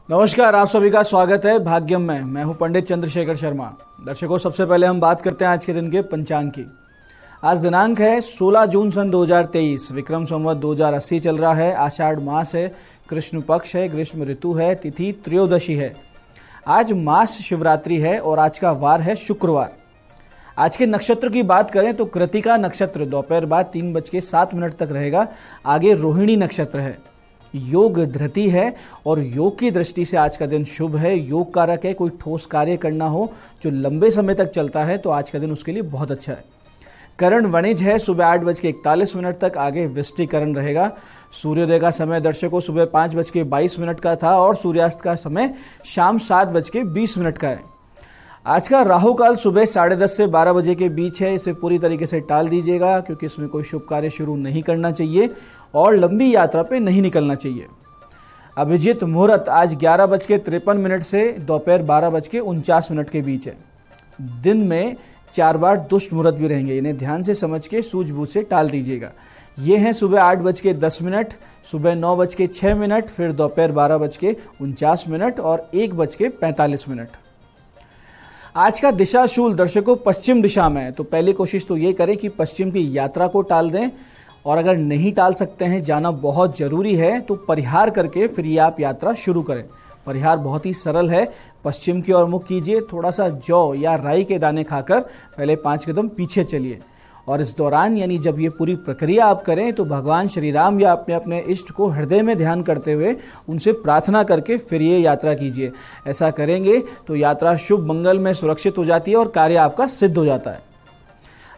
नमस्कार, आप सभी का स्वागत है भाग्यम में। मैं हूं पंडित चंद्रशेखर शर्मा। दर्शकों, सबसे पहले हम बात करते हैं आज के दिन के पंचांग की। आज दिनांक है 16 जून सन 2023, विक्रम संवत 2080 चल रहा है। आषाढ़ मास है, कृष्ण पक्ष है, ग्रीष्म ऋतु है, तिथि त्रयोदशी है। आज मास शिवरात्रि है और आज का वार है शुक्रवार। आज के नक्षत्र की बात करें तो कृतिका नक्षत्र दोपहर बाद 3:07 तक रहेगा। आगे रोहिणी नक्षत्र है। योग धृति है और योग की दृष्टि से आज का दिन शुभ है, योग कारक है। कोई ठोस कार्य करना हो जो लंबे समय तक चलता है तो आज का दिन उसके लिए बहुत अच्छा है। करण वणिज है, सुबह 8:41 तक। आगे वृष्टिकरण रहेगा। सूर्योदय का समय दर्शकों सुबह 5:22 का था और सूर्यास्त का समय शाम 7:20 का है। आज का राहु काल सुबह 10:30 से 12 बजे के बीच है। इसे पूरी तरीके से टाल दीजिएगा क्योंकि इसमें कोई शुभ कार्य शुरू नहीं करना चाहिए और लंबी यात्रा पे नहीं निकलना चाहिए। अभिजीत मुहूर्त आज 11:53 से दोपहर 12:49 के बीच है। दिन में 4 बार दुष्ट मुहूर्त भी रहेंगे, इन्हें ध्यान से समझ के सूझबूझ से टाल दीजिएगा। ये हैं सुबह 8:10, सुबह 9:06, फिर दोपहर 12:49 और 1:45। आज का दिशाशूल दर्शकों पश्चिम दिशा में है, तो पहली कोशिश तो ये करें कि पश्चिम की यात्रा को टाल दें, और अगर नहीं टाल सकते हैं, जाना बहुत जरूरी है, तो परिहार करके फिर ये आप यात्रा शुरू करें। परिहार बहुत ही सरल है। पश्चिम की ओर मुख कीजिए, थोड़ा सा जौ या राई के दाने खाकर पहले 5 कदम पीछे चलिए, और इस दौरान यानी जब ये पूरी प्रक्रिया आप करें तो भगवान श्री राम या अपने अपने इष्ट को हृदय में ध्यान करते हुए उनसे प्रार्थना करके फिर ये यात्रा कीजिए। ऐसा करेंगे तो यात्रा शुभ मंगल में सुरक्षित हो जाती है और कार्य आपका सिद्ध हो जाता है।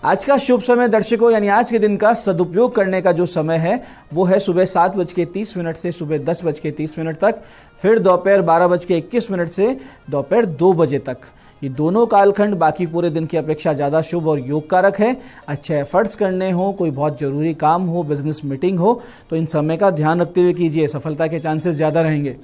आज का शुभ समय दर्शकों यानी आज के दिन का सदुपयोग करने का जो समय है वो है सुबह 7:30 से सुबह 10:30 तक, फिर दोपहर 12:21 से दोपहर 2 बजे तक। ये दोनों कालखंड बाकी पूरे दिन की अपेक्षा ज़्यादा शुभ और योग कारक है। अच्छे एफर्ट्स करने हो, कोई बहुत जरूरी काम हो, बिजनेस मीटिंग हो, तो इन समय का ध्यान रखते हुए कीजिए, सफलता के चांसेस ज़्यादा रहेंगे।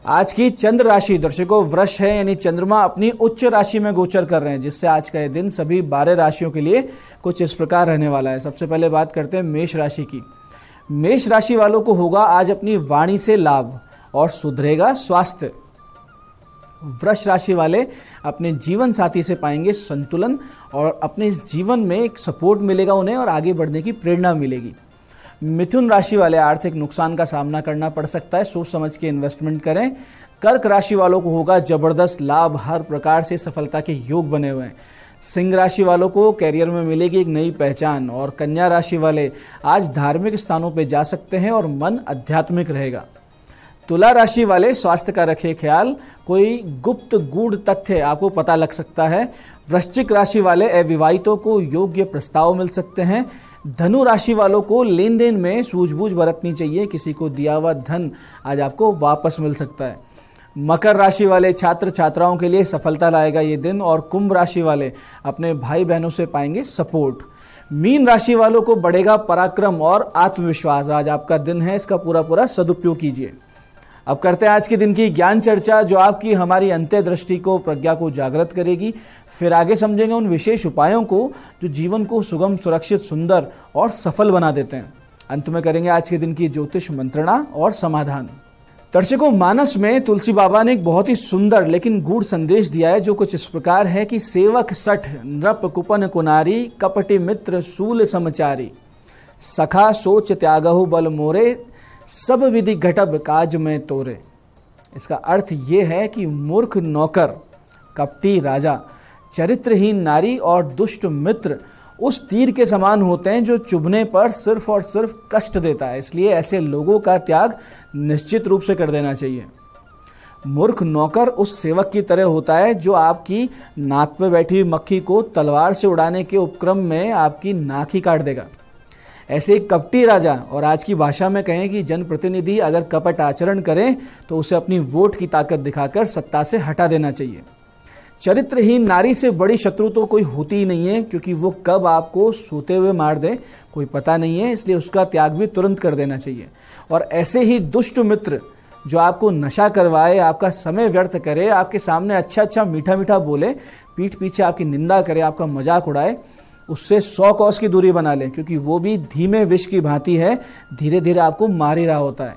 आज की चंद्र राशि दर्शकों वृष है, यानी चंद्रमा अपनी उच्च राशि में गोचर कर रहे हैं, जिससे आज का यह दिन सभी 12 राशियों के लिए कुछ इस प्रकार रहने वाला है। सबसे पहले बात करते हैं मेष राशि की। मेष राशि वालों को होगा आज अपनी वाणी से लाभ और सुधरेगा स्वास्थ्य। वृष राशि वाले अपने जीवन साथी से पाएंगे संतुलन और अपने जीवन में एक सपोर्ट मिलेगा उन्हें और आगे बढ़ने की प्रेरणा मिलेगी। मिथुन राशि वाले आर्थिक नुकसान का सामना करना पड़ सकता है, सोच समझ के इन्वेस्टमेंट करें। कर्क राशि वालों को होगा जबरदस्त लाभ, हर प्रकार से सफलता के योग बने हुए हैं। सिंह राशि वालों को कैरियर में मिलेगी एक नई पहचान, और कन्या राशि वाले आज धार्मिक स्थानों पर जा सकते हैं और मन आध्यात्मिक रहेगा। तुला राशि वाले स्वास्थ्य का रखें ख्याल, कोई गुप्त गूढ़ तथ्य आपको पता लग सकता है। वृश्चिक राशि वाले अविवाहितों को योग्य प्रस्ताव मिल सकते हैं। धनु राशि वालों को लेन देन में सूझबूझ बरतनी चाहिए, किसी को दिया हुआ धन आज आपको वापस मिल सकता है। मकर राशि वाले छात्र छात्राओं के लिए सफलता लाएगा ये दिन, और कुंभ राशि वाले अपने भाई बहनों से पाएंगे सपोर्ट। मीन राशि वालों को बढ़ेगा पराक्रम और आत्मविश्वास। आज आपका दिन है, इसका पूरा सदुपयोग कीजिए। अब करते हैं आज के दिन की ज्ञान चर्चा, जो आपकी हमारी अंत्य दृष्टि को, प्रज्ञा को जागृत करेगी। फिर आगे समझेंगे उन विशेष उपायों को जो जीवन को सुगम, सुरक्षित, सुंदर और सफल बना देते हैं। अंत में करेंगे आज के दिन की ज्योतिष मंत्रणा और समाधान। दर्शकों, मानस में तुलसी बाबा ने एक बहुत ही सुंदर लेकिन गूढ़ संदेश दिया है, जो कुछ इस प्रकार है कि सेवक सठ नृप कुपन कुनारी, कपटि मित्र सूल समचारी, सखा सोच त्यागहु बल मोरे, सब विधि घटब काज में तोरे। इसका अर्थ ये है कि मूर्ख नौकर, कपटी राजा, चरित्रहीन नारी और दुष्ट मित्र उस तीर के समान होते हैं जो चुभने पर सिर्फ और सिर्फ कष्ट देता है। इसलिए ऐसे लोगों का त्याग निश्चित रूप से कर देना चाहिए। मूर्ख नौकर उस सेवक की तरह होता है जो आपकी नाक पे बैठी हुई मक्खी को तलवार से उड़ाने के उपक्रम में आपकी नाक ही काट देगा। ऐसे ही कपटी राजा, और आज की भाषा में कहें कि जनप्रतिनिधि अगर कपट आचरण करें तो उसे अपनी वोट की ताकत दिखाकर सत्ता से हटा देना चाहिए। चरित्रहीन नारी से बड़ी शत्रु तो कोई होती ही नहीं है, क्योंकि वो कब आपको सोते हुए मार दे कोई पता नहीं है, इसलिए उसका त्याग भी तुरंत कर देना चाहिए। और ऐसे ही दुष्ट मित्र जो आपको नशा करवाए, आपका समय व्यर्थ करे, आपके सामने अच्छा मीठा मीठा बोले, पीठ पीछे आपकी निंदा करे, आपका मजाक उड़ाए, उससे 100 कोस की दूरी बना लें, क्योंकि वो भी धीमे विष की भांति है, धीरे धीरे आपको मार ही रहा होता है।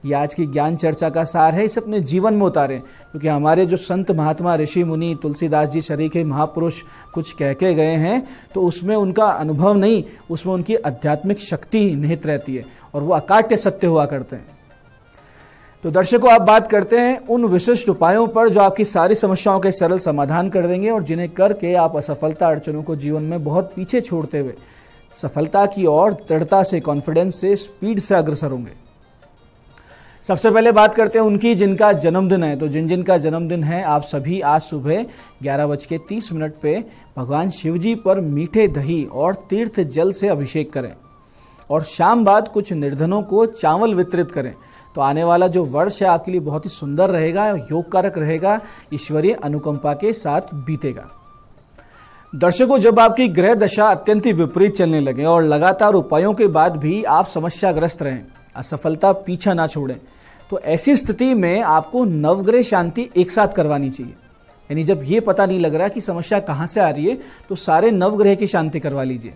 ये आज की ज्ञान चर्चा का सार है, इसे अपने जीवन में उतारें। क्योंकि हमारे जो संत महात्मा ऋषि मुनि तुलसीदास जी शरीके महापुरुष कुछ कह के गए हैं तो उसमें उनका अनुभव नहीं, उसमें उनकी आध्यात्मिक शक्ति निहित रहती है और वो अकाट्य सत्य हुआ करते हैं। तो दर्शकों, आप बात करते हैं उन विशिष्ट उपायों पर जो आपकी सारी समस्याओं के सरल समाधान कर देंगे और जिन्हें करके आप असफलता अड़चनों को जीवन में बहुत पीछे छोड़ते हुए सफलता की ओर दृढ़ता से, कॉन्फिडेंस से, स्पीड से अग्रसर होंगे। सबसे पहले बात करते हैं उनकी जिनका जन्मदिन है। तो जिनका जन्मदिन है, आप सभी आज सुबह 11:30 पे भगवान शिव जी पर मीठे दही और तीर्थ जल से अभिषेक करें और शाम बाद कुछ निर्धनों को चावल वितरित करें। तो आने वाला जो वर्ष है आपके लिए बहुत ही सुंदर रहेगा, योगकारक रहेगा, ईश्वरीय अनुकंपा के साथ बीतेगा। दर्शकों, जब आपकी ग्रह दशा अत्यंत विपरीत चलने लगे और लगातार उपायों के बाद भी आप समस्याग्रस्त रहें, असफलता पीछा ना छोड़ें, तो ऐसी स्थिति में आपको नवग्रह शांति एक साथ करवानी चाहिए। यानी जब ये पता नहीं लग रहा कि समस्या कहाँ से आ रही है तो सारे नवग्रह की शांति करवा लीजिए।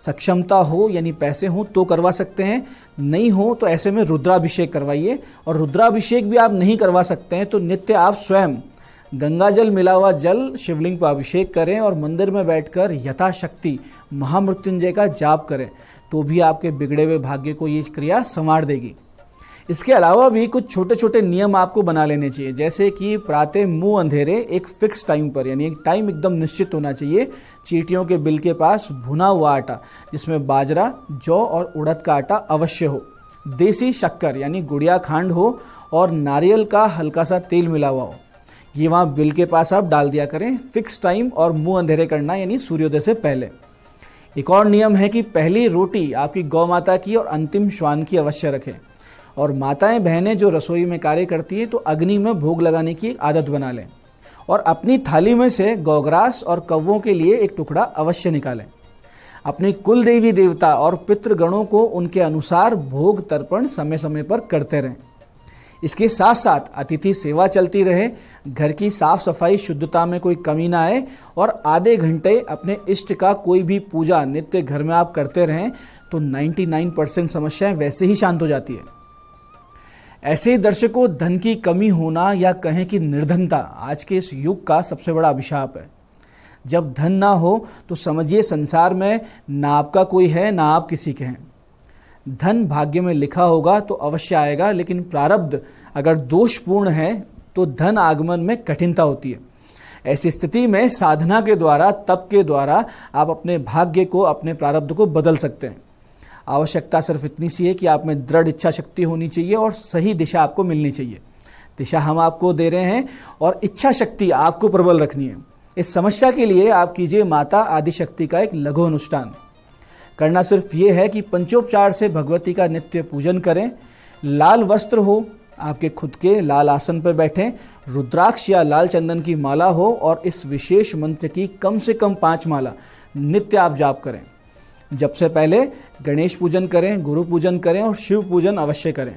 सक्षमता हो यानी पैसे हो तो करवा सकते हैं, नहीं हो तो ऐसे में रुद्राभिषेक करवाइए। और रुद्राभिषेक भी आप नहीं करवा सकते हैं तो नित्य आप स्वयं गंगा जल मिला हुआ जल शिवलिंग पर अभिषेक करें और मंदिर में बैठकर यथाशक्ति महामृत्युंजय का जाप करें, तो भी आपके बिगड़े हुए भाग्य को ये क्रिया संवार देगी। इसके अलावा भी कुछ छोटे छोटे नियम आपको बना लेने चाहिए, जैसे कि प्रातः मुंह अंधेरे एक फिक्स टाइम पर, यानी एक टाइम एकदम निश्चित होना चाहिए, चींटियों के बिल के पास भुना हुआ आटा जिसमें बाजरा, जौ और उड़द का आटा अवश्य हो, देसी शक्कर यानी गुड़िया खांड हो और नारियल का हल्का सा तेल मिला हुआ हो, ये वहाँ बिल के पास आप डाल दिया करें। फिक्स टाइम और मुंह अंधेरे करना यानी सूर्योदय से पहले। एक और नियम है कि पहली रोटी आपकी गौ माता की और अंतिम श्वान की अवश्य रखें। और माताएं बहनें जो रसोई में कार्य करती हैं तो अग्नि में भोग लगाने की आदत बना लें और अपनी थाली में से गौग्रास और कौवों के लिए एक टुकड़ा अवश्य निकालें। अपनी कुल देवी देवता और पितृगणों को उनके अनुसार भोग तर्पण समय समय पर करते रहें। इसके साथ साथ अतिथि सेवा चलती रहे, घर की साफ सफाई शुद्धता में कोई कमी ना आए और आधे घंटे अपने इष्ट का कोई भी पूजा नित्य घर में आप करते रहें तो 99% समस्याएं वैसे ही शांत हो जाती है। ऐसे ही दर्शकों, धन की कमी होना या कहें कि निर्धनता आज के इस युग का सबसे बड़ा अभिशाप है। जब धन ना हो तो समझिए संसार में ना आपका कोई है ना आप किसी के हैं। धन भाग्य में लिखा होगा तो अवश्य आएगा, लेकिन प्रारब्ध अगर दोषपूर्ण है तो धन आगमन में कठिनता होती है। ऐसी स्थिति में साधना के द्वारा, तप के द्वारा आप अपने भाग्य को, अपने प्रारब्ध को बदल सकते हैं। आवश्यकता सिर्फ इतनी सी है कि आप में दृढ़ इच्छा शक्ति होनी चाहिए और सही दिशा आपको मिलनी चाहिए। दिशा हम आपको दे रहे हैं और इच्छा शक्ति आपको प्रबल रखनी है। इस समस्या के लिए आप कीजिए माता आदि शक्ति का एक लघु अनुष्ठान। करना सिर्फ ये है कि पंचोपचार से भगवती का नित्य पूजन करें, लाल वस्त्र हो आपके खुद के, लाल आसन पर बैठें, रुद्राक्ष या लाल चंदन की माला हो और इस विशेष मंत्र की कम से कम 5 माला नित्य आप जाप करें। जब से पहले गणेश पूजन करें, गुरु पूजन करें और शिव पूजन अवश्य करें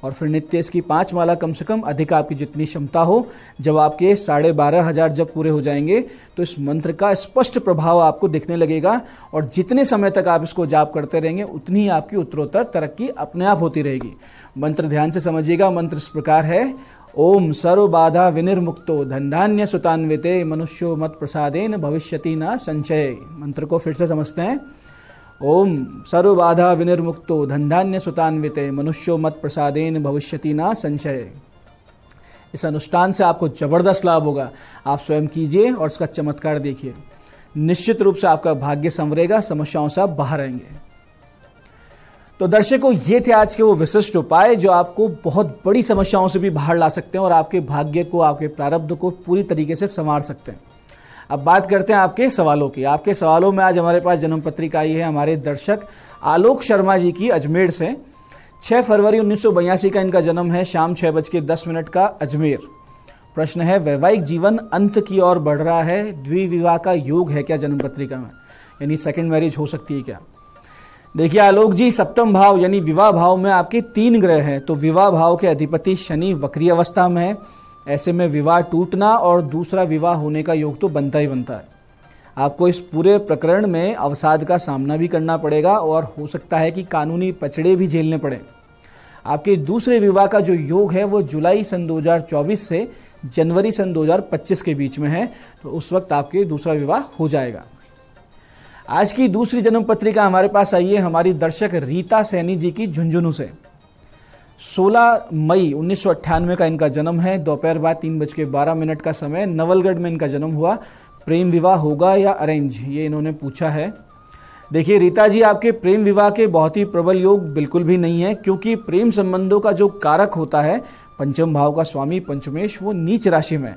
और फिर नित्य इसकी 5 माला कम से कम, अधिक आपकी जितनी क्षमता हो। जब आपके 12,500 जब पूरे हो जाएंगे तो इस मंत्र का स्पष्ट प्रभाव आपको दिखने लगेगा और जितने समय तक आप इसको जाप करते रहेंगे उतनी ही आपकी उत्तरोत्तर तरक्की अपने आप होती रहेगी। मंत्र ध्यान से समझिएगा। मंत्र इस प्रकार है, ओम सर्व बाधा विनिर्मुक्तो धनधान्य सुतान्विते मनुष्यो मत प्रसादेन भविष्यति न संशय। मंत्र को फिर से समझते हैं। ओम सर्व बाधा विनिर्मुक्तो धनधान्य सुतान्विते मनुष्यो मत प्रसादेन भविष्यति न संशय। इस अनुष्ठान से आपको जबरदस्त लाभ होगा। आप स्वयं कीजिए और इसका चमत्कार देखिए। निश्चित रूप से आपका भाग्य संवरेगा, समस्याओं से आप बाहर आएंगे। तो दर्शकों, ये थे आज के वो विशिष्ट उपाय जो आपको बहुत बड़ी समस्याओं से भी बाहर ला सकते हैं और आपके भाग्य को, आपके प्रारब्ध को पूरी तरीके से संवार सकते हैं। अब बात करते हैं आपके सवालों की। आपके सवालों में आज हमारे पास जन्म पत्रिका आई है हमारे दर्शक आलोक शर्मा जी की अजमेर से। 6 फरवरी 1982 का इनका जन्म है, शाम 6:10 का अजमेर। प्रश्न है, वैवाहिक जीवन अंत की ओर बढ़ रहा है, द्विविवाह का योग है क्या जन्म पत्रिका में, यानी सेकंड मैरिज हो सकती है क्या? देखिए आलोक जी, सप्तम भाव यानी विवाह भाव में आपके 3 ग्रह हैं, तो विवाह भाव के अधिपति शनि वक्री अवस्था में है। ऐसे में विवाह टूटना और दूसरा विवाह होने का योग तो बनता ही बनता है। आपको इस पूरे प्रकरण में अवसाद का सामना भी करना पड़ेगा और हो सकता है कि कानूनी पचड़े भी झेलने पड़े। आपके दूसरे विवाह का जो योग है वो जुलाई सन 2024 से जनवरी सन 2025 के बीच में है, तो उस वक्त आपके दूसरा विवाह हो जाएगा। आज की दूसरी जन्म पत्रिका हमारे पास आई है हमारी दर्शक रीता सैनी जी की झुंझुनू से। 16 मई 1998 का इनका जन्म है। दोपहर बाद 3:12 का समय, नवलगढ़ में इनका जन्म हुआ। प्रेम विवाह होगा या अरेंज, ये इन्होंने पूछा है। देखिए रीता जी, आपके प्रेम विवाह के बहुत ही प्रबल योग बिल्कुल भी नहीं है, क्योंकि प्रेम संबंधों का जो कारक होता है पंचम भाव का स्वामी पंचमेश, वो नीच राशि में।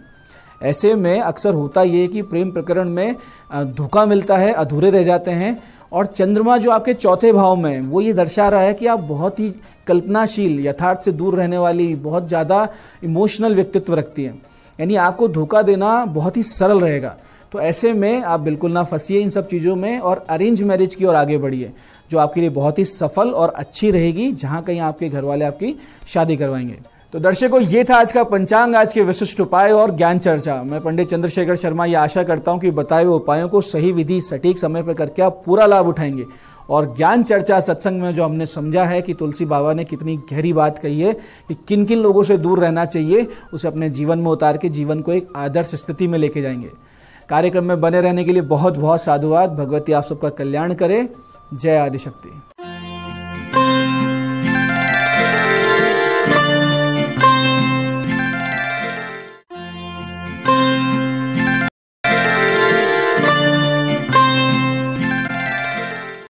ऐसे में अक्सर होता ये है कि प्रेम प्रकरण में धोखा मिलता है, अधूरे रह जाते हैं। और चंद्रमा जो आपके चौथे भाव में, वो ये दर्शा रहा है कि आप बहुत ही कल्पनाशील, यथार्थ से दूर रहने वाली, बहुत ज़्यादा इमोशनल व्यक्तित्व रखती हैं, यानी आपको धोखा देना बहुत ही सरल रहेगा। तो ऐसे में आप बिल्कुल ना फंसिए इन सब चीज़ों में और अरेंज मैरिज की ओर आगे बढ़िए, जो आपके लिए बहुत ही सफल और अच्छी रहेगी, जहाँ कहीं आपके घर वाले आपकी शादी करवाएंगे। तो दर्शकों, ये था आज का पंचांग, आज के विशिष्ट उपाय और ज्ञान चर्चा। मैं पंडित चंद्रशेखर शर्मा ये आशा करता हूँ कि बताए हुए उपायों को सही विधि सटीक समय पर करके आप पूरा लाभ उठाएंगे। और ज्ञान चर्चा सत्संग में जो हमने समझा है कि तुलसी बाबा ने कितनी गहरी बात कही है कि किन किन लोगों से दूर रहना चाहिए, उसे अपने जीवन में उतार के जीवन को एक आदर्श स्थिति में लेके जाएंगे। कार्यक्रम में बने रहने के लिए बहुत बहुत साधुवाद। भगवती आप सबका कल्याण करे। जय आदिशक्ति।